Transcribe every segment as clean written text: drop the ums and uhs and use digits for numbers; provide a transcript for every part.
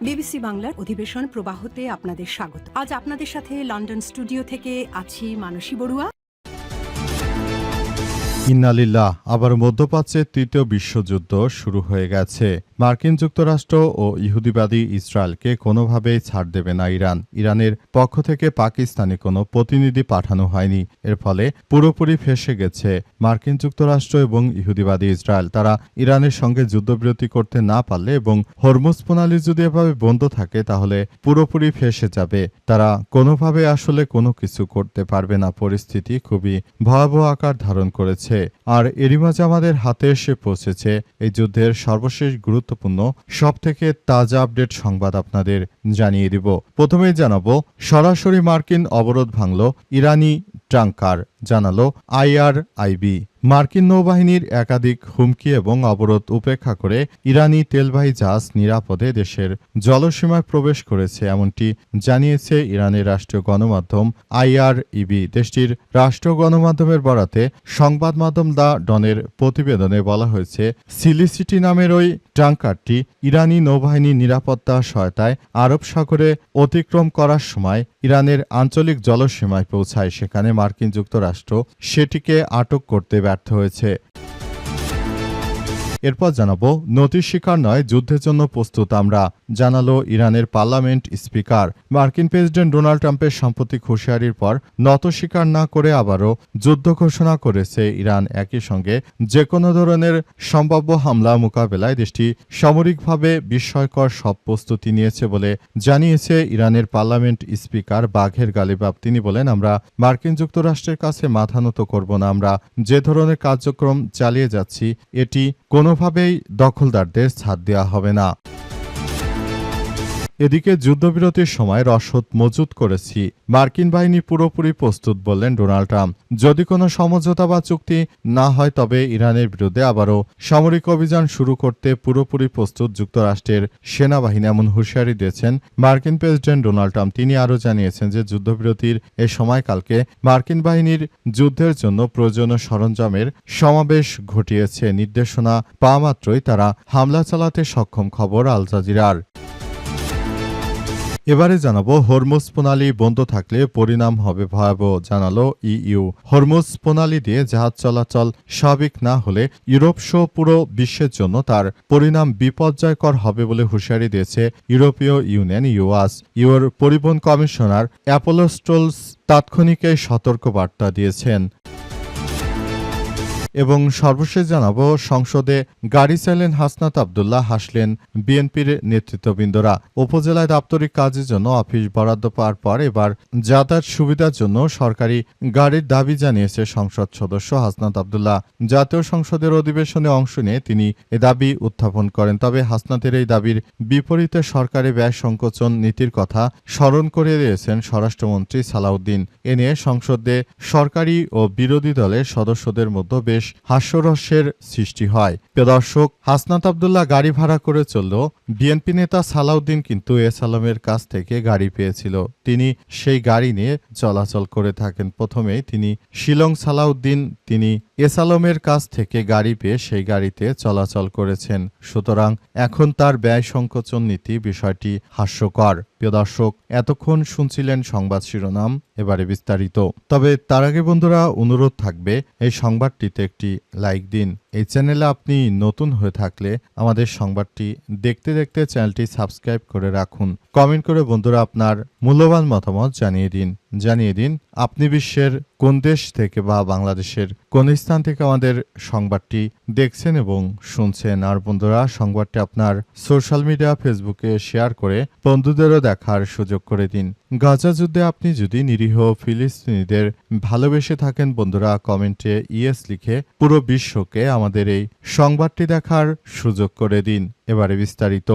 BBC বাংলার অধিবেশন প্রবাহতে আপনাদের স্বাগত। আজ আপনাদের সাথে লন্ডন স্টুডিও থেকে আছি মানসী বড়ুয়া। ইন্নালিল্লাহ, আবার মধ্যপ্রাচ্যে তৃতীয় বিশ্বযুদ্ধ শুরু হয়ে গেছে। মার্কিন যুক্তরাষ্ট্র ও ইহুদিবাদী ইসরায়েলকে কোনোভাবেই ছাড় দেবে না ইরান। ইরানের পক্ষ থেকে পাকিস্তানে কোনো প্রতিনিধি পাঠানো হয়নি। এর ফলে পুরোপুরি ফেঁসে গেছে মার্কিন যুক্তরাষ্ট্র এবং ইহুদিবাদী ইসরায়েল। তারা ইরানের সঙ্গে যুদ্ধবিরতি করতে না পারলে এবং হরমুজ প্রণালী যদি এভাবে বন্ধ থাকে তাহলে পুরোপুরি ফেঁসে যাবে। তারা কোনোভাবে আসলে কোনো কিছু করতে পারবে না। পরিস্থিতি খুবই ভয়াবহ আকার ধারণ করেছে। আর এরই মাঝে আমাদের হাতে এসে পৌঁছেছে এই যুদ্ধের সর্বশেষ গুরুত্বপূর্ণ সবথেকে তাজা আপডেট সংবাদ আপনাদের জানিয়ে দিব। প্রথমেই জানাবো, সরাসরি মার্কিন অবরোধ ভাঙল ইরানি ট্যাঙ্কার, জানালো IRIB। মার্কিন নৌবাহিনীর একাধিক হুমকি এবং অবরোধ উপেক্ষা করে ইরানি তেলবাহী জাহাজ নিরাপদে দেশের জলসীমায় প্রবেশ করেছে, এমনটি জানিয়েছে ইরানের রাষ্ট্রীয় গণমাধ্যম IRIB। দেশটির রাষ্ট্রীয় গণমাধ্যমের বরাতে সংবাদ মাধ্যম দ্য ডনের প্রতিবেদনে বলা হয়েছে, সিলিসিটি নামের ওই ট্যাঙ্কারটি ইরানি নৌবাহিনীর নিরাপত্তা সহায়তায় আরব সাগরে অতিক্রম করার সময় ইরানের আঞ্চলিক জলসীমায় পৌঁছায়। সেখানে মার্কিন যুক্তরাষ্ট্র সেটিকে আটক করতে ব্যর্থ হয়েছে। এরপর জানাবো, নতি স্বীকার নয়, যুদ্ধের জন্য প্রস্তুত আমরা, জানালো ইরানের পার্লামেন্ট স্পিকার। মার্কিন প্রেসিডেন্ট ডোনাল্ড ট্রাম্পের সাম্প্রতিক হুঁশিয়ারির পর নত স্বীকার না করে আবারও যুদ্ধ ঘোষণা করেছে ইরান। একই সঙ্গে যে কোনো ধরনের সম্ভাব্য হামলা মোকাবেলায় দেশটি সামরিকভাবে বিস্ময়কর সব প্রস্তুতি নিয়েছে বলে জানিয়েছে ইরানের পার্লামেন্ট স্পিকার বাঘের গালিবাফ। তিনি বলেন, আমরা মার্কিন যুক্তরাষ্ট্রের কাছে মাথা নত করব না। আমরা যে ধরনের কার্যক্রম চালিয়ে যাচ্ছি এটি কোনোভাবেই দখলদারদের ছাড় দেওয়া হবে না। এদিকে যুদ্ধবিরতির সময় রসদ মজুত করেছি, মার্কিন বাহিনী পুরোপুরি প্রস্তুত, বললেন ডোনাল্ড ট্রাম্প। যদি কোনো সমঝোতা বা চুক্তি না হয় তবে ইরানের বিরুদ্ধে আবারও সামরিক অভিযান শুরু করতে পুরোপুরি প্রস্তুত যুক্তরাষ্ট্রের সেনাবাহিনী, এমন হুঁশিয়ারি দিয়েছেন মার্কিন প্রেসিডেন্ট ডোনাল্ড ট্রাম্প। তিনি আরও জানিয়েছেন যে যুদ্ধবিরতির এ সময়কালকে মার্কিন বাহিনীর যুদ্ধের জন্য প্রয়োজনীয় সরঞ্জামের সমাবেশ ঘটিয়েছে। নির্দেশনা পাওয়া মাত্রই তারা হামলা চালাতে সক্ষম, খবর আল জাজিরার। এবারে জানাবো, হরমুজ প্রণালী বন্ধ থাকলে পরিণাম হবে ভয়াবহ, জানালো EU। হরমুজ প্রণালী দিয়ে জাহাজ চলাচল স্বাভাবিক না হলে ইউরোপ সহ পুরো বিশ্বের জন্য তার পরিণাম বিপর্যয়কর হবে বলে হুঁশিয়ারি দিয়েছে ইউরোপীয় ইউনিয়ন ইউএস। ইউর পরিবহন কমিশনার অ্যাপোলোস্টোলস তাৎক্ষণিক এই সতর্কবার্তা দিয়েছেন। এবং সর্বশেষ জানাবো, সংসদে গাড়ি চাইলেন হাসনাত আব্দুল্লাহ, হাসলেন বিএনপির নেতৃত্ববৃন্দরা। উপজেলায় দাপ্তরিক কাজের জন্য অফিস বরাদ্দ পাওয়ার পর এবার যাতায়াত সুবিধার জন্য সরকারি গাড়ির দাবি জানিয়েছে সংসদ সদস্য হাসনাত আব্দুল্লাহ। জাতীয় সংসদের অধিবেশনে অংশ নিয়ে তিনি এ দাবি উত্থাপন করেন। তবে হাসনাতের এই দাবির বিপরীতে সরকারি ব্যয় সংকোচন নীতির কথা স্মরণ করে দিয়েছেন স্বরাষ্ট্রমন্ত্রী সালাউদ্দিন। এ নিয়ে সংসদে সরকারি ও বিরোধী দলের সদস্যদের মধ্যে বেশ হাস্যরসের সৃষ্টি হয়। প্রিয় দর্শক, হাসনাত আব্দুল্লাহ গাড়ি ভাড়া করে চললেও বিএনপি নেতা সালাউদ্দিন কিন্তু এস আলমের কাছ থেকে গাড়ি পেয়েছিল। তিনি সেই গাড়ি নিয়ে চলাচল করে থাকেন। প্রথমেই তিনি শিলং সালাউদ্দিন তিনি এস আলমের কাছ থেকে গাড়ি পেয়ে সেই গাড়িতে চলাচল করেছেন। সুতরাং এখন তার ব্যয় সংকোচন নীতি, বিষয়টি হাস্যকর। প্রিয় দর্শক, এতক্ষণ শুনছিলেন সংবাদ শিরোনাম, এবারে বিস্তারিত। তবে তার আগে বন্ধুরা অনুরোধ থাকবে, এই সংবাদটিতে একটি লাইক দিন। এই চ্যানেলে আপনি নতুন হয়ে থাকলে আমাদের সংবাদটি দেখতে দেখতে চ্যানেলটি সাবস্ক্রাইব করে রাখুন। কমেন্ট করে বন্ধুরা আপনার মূল্যবান মতামত জানিয়ে দিন আপনি বিশ্বের কোন দেশ থেকে বা বাংলাদেশের কোন স্থান থেকে আমাদের সংবাদটি দেখছেন এবং শুনছেন। আর বন্ধুরা, সংবাদটি আপনার সোশ্যাল মিডিয়া ফেসবুকে শেয়ার করে বন্ধুদেরও দেখার সুযোগ করে দিন। গাজা যুদ্ধে আপনি যদি নিরীহ ফিলিস্তিনিদের ভালোবেসে থাকেন বন্ধুরা, কমেন্টে ইয়েস লিখে পুরো বিশ্বকে আমাদের এই সংবাদটি দেখার সুযোগ করে দিন। এবারে বিস্তারিত।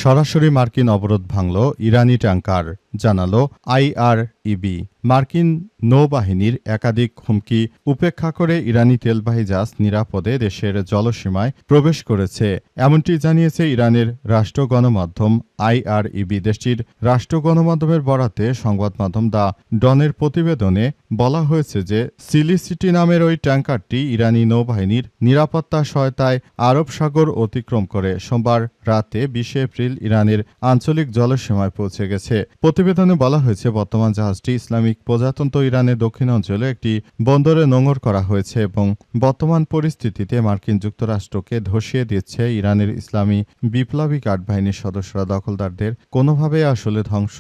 সরাসরি মার্কিন অবরোধ ভাঙল ইরানি ট্যাঙ্কার, জানালো IREB। মার্কিন নৌবাহিনীর একাধিক হুমকি উপেক্ষা করে ইরানি তেলবাহী জাহাজ নিরাপদে দেশের জলসীমায় প্রবেশ করেছে, এমনটি জানিয়েছে ইরানের রাষ্ট্র গণমাধ্যম IREB। দেশটির রাষ্ট্র গণমাধ্যমের বরাতে সংবাদ মাধ্যম দ্য ডনের প্রতিবেদনে বলা হয়েছে যে সিলিসিটি নামের ওই ট্যাঙ্কারটি ইরানি নৌবাহিনীর নিরাপত্তা সহায়তায় আরব সাগর অতিক্রম করে সোমবার রাতে 20 এপ্রিল ইরানের আঞ্চলিক জলসীমায় পৌঁছে গেছে। প্রতিবেদনে বলা হয়েছে বর্তমান জাহাজটি ইসলামিক প্রজাতন্ত্র ইরানের দক্ষিণাঞ্চলে একটি বন্দরে নোঙর করা হয়েছে এবং বর্তমান পরিস্থিতিতে মার্কিন যুক্তরাষ্ট্রকে ধসিয়ে দিচ্ছে ইরানের ইসলামী বিপ্লবী গার্ড বাহিনীর সদস্যরা। দখলদারদের কোনোভাবেই আসলে ধ্বংস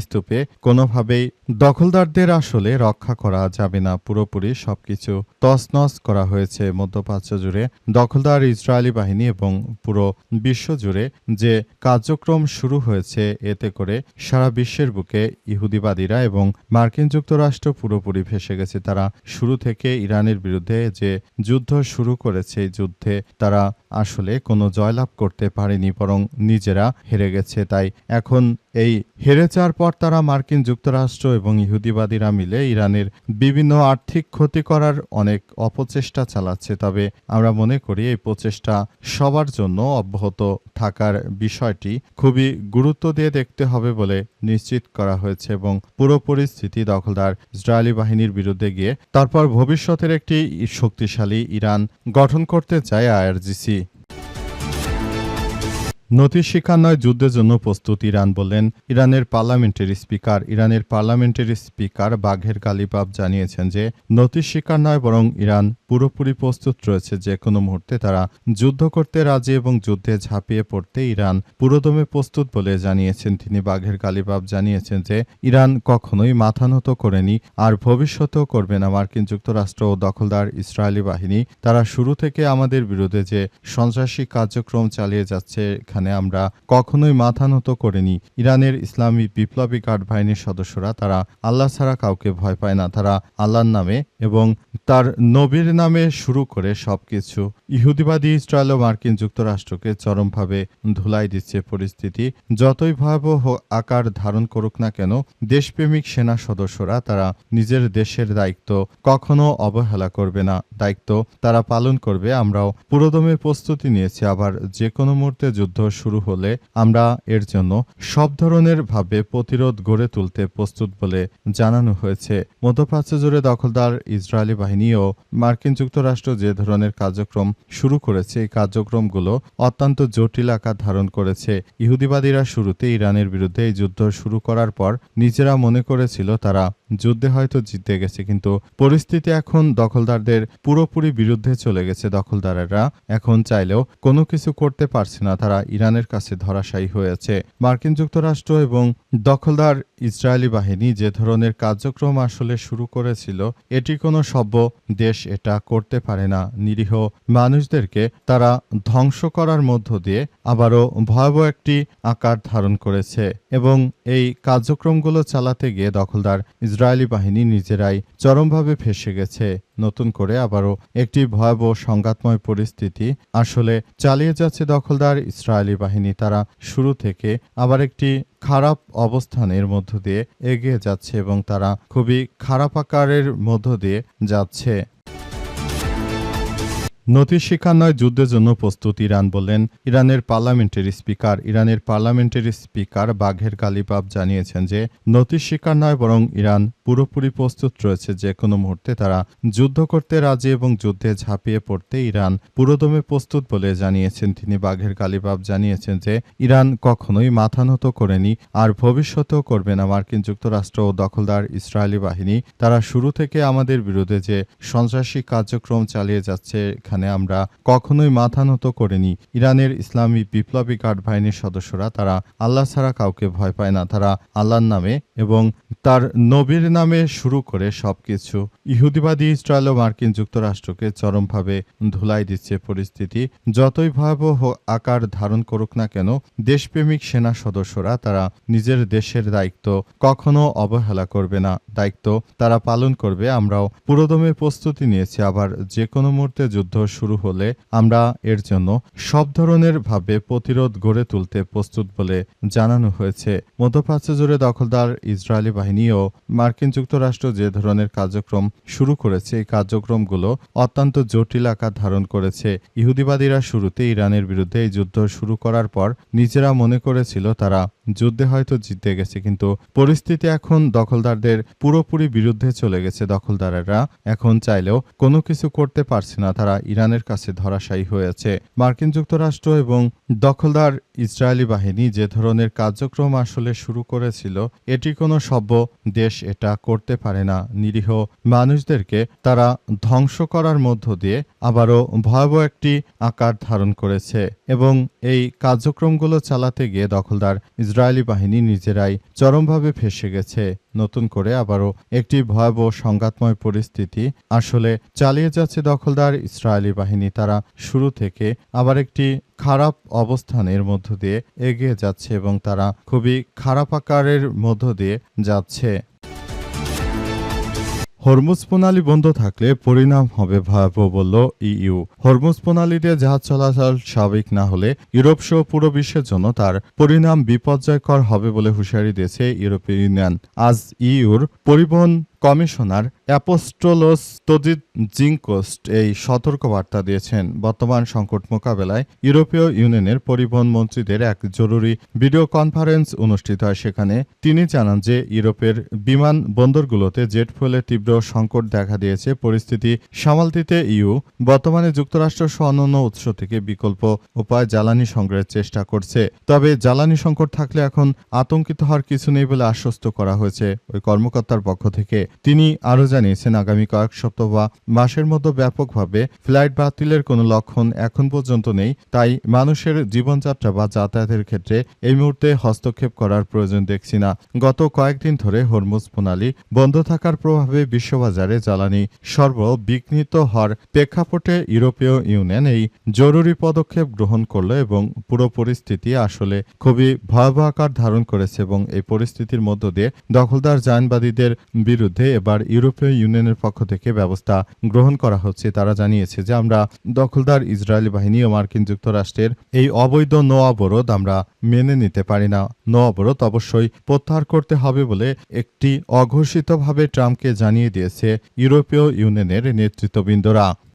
স্তূপে কোনোভাবেই দখলদারদের আসলে রক্ষা করা যাবে না, পুরোপুরি সবকিছু তছনছ করা হয়েছে। মধ্যপ্রাচ্য জুড়ে দখলদার ইসরায়েলি বাহিনী এবং পুরো বিশ্ব জুড়ে যে কার্যক্রম শুরু হয়েছে, এতে করে সারা বিশ্বের বুকে ইহুদিবাদীরা এবং মার্কিন যুক্তরাষ্ট্র পুরোপুরি ভেসে গেছে। তারা শুরু থেকে ইরানের বিরুদ্ধে যে যুদ্ধ শুরু করেছে, এই যুদ্ধে তারা আসলে কোনো জয়লাভ করতে পারেনি, বরং নিজেরা হেরে গেছে। তাই এখন এই হেরে যাওয়ার পর তারা মার্কিন যুক্তরাষ্ট্র এবং ইহুদিবাদীরা মিলে ইরানের বিভিন্ন আর্থিক ক্ষতি করার অনেক অপচেষ্টা চালাচ্ছে। তবে আমরা মনে করি এই প্রচেষ্টা সবার জন্য অব্যাহত থাকার বিষয়টি খুবই গুরুত্ব দিয়ে দেখতে হবে বলে নিশ্চিত করা হয়েছে এবং পুরো পরিস্থিতি দখলদার ইসরায়েলি বাহিনীর বিরুদ্ধে গিয়ে তারপর ভবিষ্যতের একটি শক্তিশালী ইরান গঠন করতে চায় IRGC। নথির শিকার নয়, যুদ্ধের জন্য প্রস্তুত ইরান, বললেন ইরানের পার্লামেন্টারি স্পিকার বাঘের গালিবাফ জানিয়েছেন যে নথির শিকার নয়, বরং ইরান পুরোপুরি প্রস্তুত রয়েছে। যে কোনো মুহূর্তে তারা যুদ্ধ করতে রাজি এবং যুদ্ধে ঝাঁপিয়ে পড়তে ইরান পুরোদমে প্রস্তুত বলে জানিয়েছেন তিনি। বাঘের গালিবাফ জানিয়েছেন যে ইরান কখনোই মাথা নত করেনি আর ভবিষ্যতেও করবে না। মার্কিন যুক্তরাষ্ট্র ও দখলদার ইসরায়েলি বাহিনী তারা শুরু থেকে আমাদের বিরুদ্ধে যে সন্ত্রাসী কার্যক্রম চালিয়ে যাচ্ছে, এখানে আমরা কখনোই মাথা নত করিনি। ইরানের ইসলামী বিপ্লবী গার্ড বাহিনীর সদস্যরা তারা আল্লাহ ছাড়া কাউকে ভয় পায় না। তারা আল্লাহর নামে এবং তার নবীর নামে শুরু করে সবকিছু ইহুদিবাদী ইসরায়েল ও মার্কিন যুক্তরাষ্ট্রকে চরমভাবে ধুলাই দিচ্ছে। পরিস্থিতি যতই ভয়াবহ আকার ধারণ করুক না কেন, দেশপ্রেমিক সেনা সদস্যরা তারা নিজের দেশের দায়িত্ব কখনো অবহেলা করবে না, দায়িত্ব তারা পালন করবে। আমরাও পুরোদমে প্রস্তুতি নিয়েছি। আবার যে কোনো মুহূর্তে যুদ্ধ শুরু হলে আমরা এর জন্য সব ধরনের ভাবে প্রতিরোধ গড়ে তুলতে প্রস্তুত বলে জানানো হয়েছে। মধ্যপ্রাচ্য জুড়ে দখলদার ইসরায়েলি বাহিনী ও মার্কিন যুক্তরাষ্ট্র যে ধরনের কার্যক্রম শুরু করেছে, এই কার্যক্রমগুলো অত্যন্ত জটিল আকার ধারণ করেছে। ইহুদিবাদীরা শুরুতে ইরানের বিরুদ্ধে এই যুদ্ধ শুরু করার পর নিজেরা মনে করেছিল তারা যুদ্ধে হয়তো জিতে গেছে, কিন্তু পরিস্থিতি এখন দখলদারদের পুরোপুরি বিরুদ্ধে চলে গেছে। দখলদারেরা এখন চাইলেও কোনো কিছু করতে পারছে না, তারা ইরানের কাছে ধরাশায়ী হয়েছে। মার্কিন যুক্তরাষ্ট্র এবং দখলদার ইসরায়েলি বাহিনী যে ধরনের কার্যক্রম আসলে শুরু করেছিল, এটি কোনো সভ্য দেশ এটা করতে পারে না। নিরীহ মানুষদেরকে তারা ধ্বংস করার মধ্য দিয়ে আবারও ভয়াবহ একটি আকার ধারণ করেছে এবং এই কার্যক্রমগুলো চালাতে গিয়ে দখলদার ইসরায়েলি বাহিনী নিজেরাই চরমভাবে ফেঁসে গেছে। নতুন করে আবারও একটি ভয়াবহ সংঘাতময় পরিস্থিতি আসলে চালিয়ে যাচ্ছে দখলদার ইসরায়েলি বাহিনী। তারা শুরু থেকে আবার একটি খারাপ অবস্থানের মধ্য দিয়ে এগিয়ে যাচ্ছে এবং তারা খুবই খারাপ আকারের মধ্য দিয়ে যাচ্ছে। নথির শিকার নয়, যুদ্ধের জন্য প্রস্তুত ইরান, বললেন ইরানের পার্লামেন্টারি স্পিকার বাঘের গালিবাফ জানিয়েছেন যে নথির শিকার নয়, বরং ইরান পুরোপুরি প্রস্তুত রয়েছে। যে কোনো মুহূর্তে তারা যুদ্ধ করতে রাজি এবং যুদ্ধে ঝাঁপিয়ে পড়তে ইরান পুরোদমে প্রস্তুত বলে জানিয়েছেন তিনি। বাঘের গালিবাফ জানিয়েছেন যে ইরান কখনোই মাথা নত করেনি আর ভবিষ্যতেও করবে না। মার্কিন যুক্তরাষ্ট্র ও দখলদার ইসরায়েলি বাহিনী তারা শুরু থেকে আমাদের বিরুদ্ধে যে সন্ত্রাসী কার্যক্রম চালিয়ে যাচ্ছে, এখানে আমরা কখনোই মাথা নত করিনি। ইরানের ইসলামী বিপ্লবী গার্ড বাহিনীর সদস্যরা তারা আল্লাহ ছাড়া কাউকে ভয় পায় না। তারা আল্লাহর নামে এবং তার নবীর নামে শুরু করে সবকিছু ইহুদিবাদী ইসরায়েল ও মার্কিন যুক্তরাষ্ট্রকে চরমভাবে ধুলাই দিচ্ছে। পরিস্থিতি যতই ভয়াবহ আকার ধারণ করুক না কেন, দেশপ্রেমিক সেনা সদস্যরা তারা নিজের দেশের দায়িত্ব কখনো অবহেলা করবে না, দায়িত্ব তারা পালন করবে। আমরাও পুরোদমে প্রস্তুতি নিয়েছি। আবার যে কোনো মুহূর্তে যুদ্ধ শুরু হলে আমরা এর জন্য সব ধরনের ভাবে প্রতিরোধ গড়ে তুলতে প্রস্তুত বলে জানানো হয়েছে। মধ্যপ্রাচ্য জুড়ে দখলদার ইসরায়েলি বাহিনী ও মার্কিন যুক্তরাষ্ট্র যে ধরনের কার্যক্রম শুরু করেছে এই কার্যক্রমগুলো অত্যন্ত জটিল আকার ধারণ করেছে। ইহুদিবাদীরা শুরুতে ইরানের বিরুদ্ধে এই যুদ্ধ শুরু করার পর নিজেরা মনে করেছিল তারা যুদ্ধে হয়তো জিতে গেছে, কিন্তু পরিস্থিতি এখন দখলদারদের পুরোপুরি বিরুদ্ধে চলে গেছে। দখলদারেরা এখন চাইলেও কোনো কিছু করতে পারছে না, তারা ইরানের কাছে ধরাশায়ী হয়েছে। মার্কিন যুক্তরাষ্ট্র এবং দখলদার ইসরায়েলি বাহিনী যে ধরনের কার্যক্রম আসলে শুরু করেছিল এটি কোনো সভ্য দেশ এটা করতে পারে না। নিরীহ মানুষদেরকে তারা ধ্বংস করার মধ্য দিয়ে আবারও ভয়াবহ একটি আকার ধারণ করেছে এবং এই কার্যক্রমগুলো চালাতে গিয়ে দখলদার ইসরায়েলি বাহিনী নিজেরাই চরমভাবে ফেঁসে গেছে। নতুন করে আবারও একটি ভয়াবহ সংঘাতময় পরিস্থিতি আসলে চালিয়ে যাচ্ছে দখলদার ইসরায়েলি বাহিনী। তারা শুরু থেকে আবার একটি খারাপ অবস্থানের মধ্য দিয়ে এগিয়ে যাচ্ছে এবং তারা খুবই খারাপ আকারের মধ্য দিয়ে যাচ্ছে। হরমুজ প্রণালী বন্ধ থাকলে পরিণাম হবে ভয়াবহ বলল ইইউ। হরমুজ প্রণালী দিয়ে জাহাজ চলাচল স্বাভাবিক না হলে ইউরোপ সহ পুরো বিশ্বের জন্য তার পরিণাম বিপর্যয়কর হবে বলে হুঁশিয়ারি দিয়েছে ইউরোপীয় ইউনিয়ন। আজ ইইউর পরিবহন কমিশনার অ্যাপোস্টোলোস টোজিনকোস্ট এই সতর্কবার্তা দিয়েছেন। বর্তমান সংকট মোকাবেলায় ইউরোপীয় ইউনিয়নের পরিবহন মন্ত্রীদের এক জরুরি ভিডিও কনফারেন্স অনুষ্ঠিত হয়। সেখানে তিনি জানান যে ইউরোপের বিমান বন্দরগুলোতে জেট ফুয়েলের তীব্র সংকট দেখা দিয়েছে। পরিস্থিতি সামাল দিতে ইইউ বর্তমানে যুক্তরাষ্ট্র সহ অন্যান্য উৎস থেকে বিকল্প উপায় জ্বালানি সংগ্রহের চেষ্টা করছে। তবে জ্বালানি সংকট থাকলে এখন আতঙ্কিত হওয়ার কিছু নেই বলে আশ্বস্ত করা হয়েছে ওই কর্মকর্তার পক্ষ থেকে। তিনি আরও জানিয়েছেন আগামী কয়েক সপ্তাহ বা মাসের মধ্যে ব্যাপকভাবে ফ্লাইট বাতিলের কোনো লক্ষণ এখন পর্যন্ত নেই, তাই মানুষের জীবনযাত্রা বা যাতায়াতের ক্ষেত্রে এই মুহূর্তে হস্তক্ষেপ করার প্রয়োজন দেখছি না। গত কয়েকদিন ধরে হরমুজ প্রণালী বন্ধ থাকার প্রভাবে বিশ্ববাজারে জ্বালানি সরবরাহ বিঘ্নিত হওয়ার প্রেক্ষাপটে ইউরোপীয় ইউনিয়ন এই জরুরি পদক্ষেপ গ্রহণ করল এবং পুরো পরিস্থিতি আসলে খুবই ভয়াবহ আকার ধারণ করেছে এবং এই পরিস্থিতির মধ্য দিয়ে দখলদার জায়নবাদীদের বিরুদ্ধে এবার ইউরোপীয় ইউনিয়নের পক্ষ থেকে ব্যবস্থা গ্রহণ করা হচ্ছে। তারা জানিয়েছে যে আমরা দখলদার ইসরায়েলি বাহিনী ও মার্কিন যুক্তরাষ্ট্রের এই অবৈধ নৌ অবরোধ আমরা মেনে নিতে পারি না। নৌ অবরোধ অবশ্যই প্রত্যাহার করতে হবে বলে একটি অঘোষিতভাবে ট্রাম্পকে জানিয়ে দিয়েছে ইউরোপীয় ইউনিয়নের নেতৃত্ববৃন্দরা।